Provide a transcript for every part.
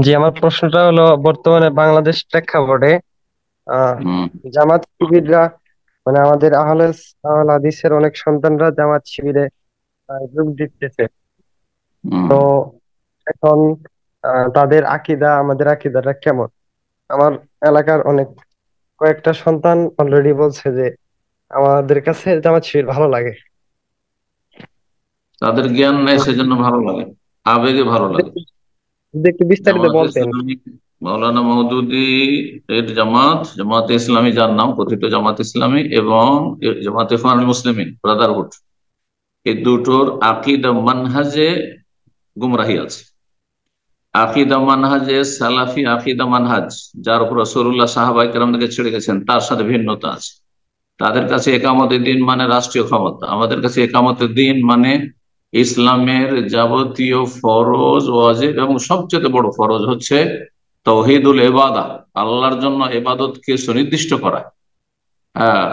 জি, আমার প্রশ্নটা হলো বর্তমানে বাংলাদেশ প্রেক্ষাপটে আহ হুম। জামাত শিবিররা মানে আমাদের আহলে হাদিসের অনেক সন্তানরা জামাত শিবিরে যোগ দিতেছে। হুম। তো এখন তাদের আকীদা আমাদের আকীদাটা কেমন? আমার এলাকার অনেক কয়েকটা সন্তান অলরেডি বলছে যে আমাদের কাছে জামাত শিবির ভালো লাগে। তাদের জ্ঞান নেই তো সেজন্য ভালো লাগে, আবেগে ভালো যদি লাগে। যদি একটু বিস্তারিত জামাত বলতেন। ইসলামী, মাওলানা মওদুদী এর জামাত, জামাতে ইসলামী যার নাম কথিত জামাত ইসলামী, এবং জামাত ইখওয়ানুল মুসলিমিন ব্রাদারহুড, এই দুটোর আকীদা মানহাজে গুমরাহি আছে। আকীদা মানহাজে সালাফি আকীদা মানহাজ, যার উপর রাসূলুল্লাহ সাহাবায়ে কেরামকে ছেড়ে গেছেন, তার সাথে ভিন্নতা আছে। তাদের কাছে একামতের দিন মানে রাষ্ট্রীয় ক্ষমতা, আমাদের কাছে একামতের দিন মানে ইসলামের যাবতীয় ফরজ ওয়াজিব, এবং সবচেয়ে বড় ফরজ হচ্ছে তৌহিদুল ইবাদা, আল্লাহর জন্য ইবাদতকে সুনির্দিষ্ট করা। হ্যাঁ,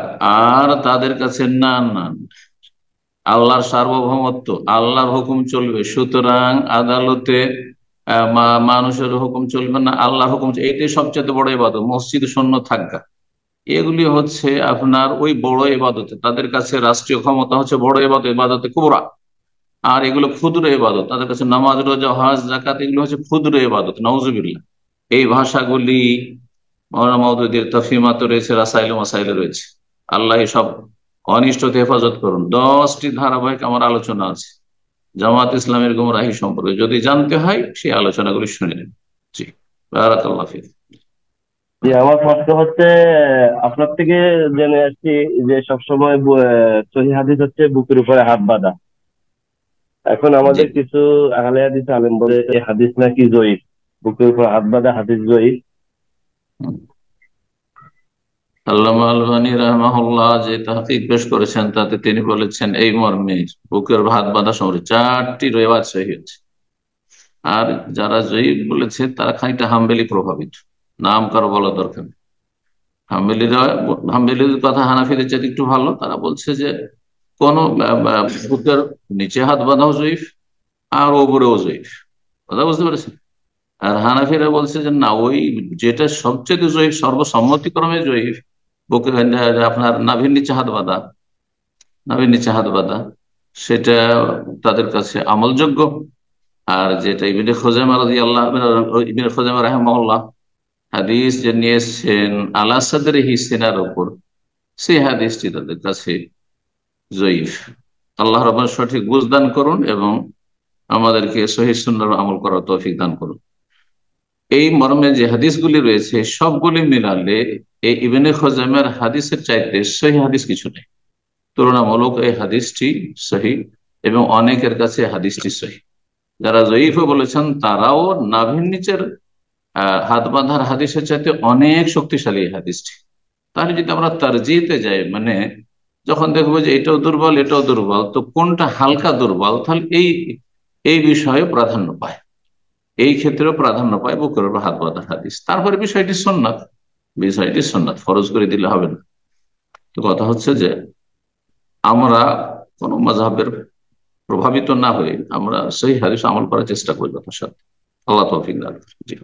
আর তাদের কাছে না না, আল্লাহর সার্বভৌমত্ব, আল্লাহর হুকুম চলবে, সুতরাং আদালতে মানুষের হুকুম চলবে না, আল্লাহর হুকুম এইটাই সবচেয়ে বড় ইবাদত। মসজিদ শূন্য থাকা, এগুলি হচ্ছে আপনার ওই বড় ইবাদতে, তাদের কাছে রাষ্ট্রীয় ক্ষমতা হচ্ছে বড় ইবাদত, ইবাদতে কুবরা। আর এগুলো ক্ষুদ্র ইবাদত, তাদের কাছে নামাজ রোজা হজ যাকাত এগুলো হচ্ছে ক্ষুদ্র ইবাদত, নাউজুবিল্লাহ। এই ভাষাগুলি মওলানা মওদুদীর তাফহিমাতে রয়েছে, রাসাইল ও মাসাইলে রয়েছে। আল্লাহ সব অনিষ্ট থেকে হেফাজত করুন। 10টি ধারাবাহিক আমার আলোচনা আছে জামাত ইসলামের গুমরাহি সম্পর্কে, যদি জানতে হয় সেই আলোচনাগুলি শুনে নেন। জি, বারাকাল্লাহ ফিক। যে আমার প্রশ্ন হচ্ছে, আপনার থেকে জেনে আসছি যে সবসময় সহিহ হাদিস হচ্ছে বুকের উপরে হাত বাঁধা। এখন জি। আমাদের কিছু আহলে হাদিস আলেম বলে এই হাদিস নাকি জয়ীফ, বুকের উপর হাত বাঁধা হাদিস জয়ীফ। হুম। আল্লামা আলবানী রাহমাহুল্লাহ যে তাহকিক পেশ করেছেন, তাতে তিনি বলেছেন এই মর্মে বুকের ভাত বাঁধা সম্পর্কে 4টি রেওয়াজ সহিহ হচ্ছে। আর যারা জয়ীফ বলেছে তারা খানিকটা হাম্বেলি প্রভাবিত, নাম কারো বলা দরকার নেই। হাম্বেলিরা, হাম্বেলির কথা হানাফিদের চাইতে একটু ভালো, তারা বলছে যে কোন বুকের নিচে হাত বাঁধাও জয়ীফ, আর ওপরেও জয়ীফ। কথা বুঝতে পেরেছেন? আর হানাফিরা বলছে যে না, ওই যেটা সবচেয়ে জয়ীফ, সর্বসম্মতিক্রমে জয়ীফ, বুকে আপনার নাভির নিচে হাত বাঁধা, নাভির নিচে হাত বাঁধা, সেটা তাদের কাছে আমলযোগ্য। আর যেটা ইবনে খুজাইমা রাদিয়াল্লাহু ইবনে খুজাইমা রাহিমাহুল্লাহ হাদিস যে নিয়ে এসেছেন আলা সাদরিহি, সিনার উপর, সেই হাদিসটি তাদের কাছে জয়ীফ। আল্লাহ রাব্বুল সঠিক বুঝ দান করুন এবং আমাদেরকে সহিহ সুন্নাহর আমল করার তৌফিক দান করুন। এই মর্মে যে হাদিসগুলি রয়েছে সবগুলি মিলালে এই ইবনে খুজাইমার হাদিসের চাইতে সহিহ হাদিস কিছু নেই। তুলনামূলক এই হাদিসটি সহি, এবং অনেকের কাছে হাদিসটি সহি। যারা জয়ীফ বলেছেন তারাও নাভির নিচের হাত বাঁধার হাদিসের চাইতে অনেক শক্তিশালী এই হাদিসটি। তাহলে যদি আমরা তারজিতে যাই, মানে যখন দেখবো যে এটাও দুর্বল এটাও দুর্বল, তো কোনটা হালকা দুর্বল, তাহলে এই এই বিষয়ে প্রাধান্য পায়, এই ক্ষেত্রেও প্রাধান্য পায় বুকের উপর হাত বাঁধার হাদিস। তারপরে বিষয়টি সুন্নাত, বিষয়টি সুন্নাত, ফরজ করে দিলে হবে না। তো কথা হচ্ছে যে আমরা কোন মাযহাবের প্রভাবিত না হয়ে আমরা সেই হাদিস আমল করার চেষ্টা করি যথাসাধ্য। আল্লাহ তৌফিক দান করুন। জি।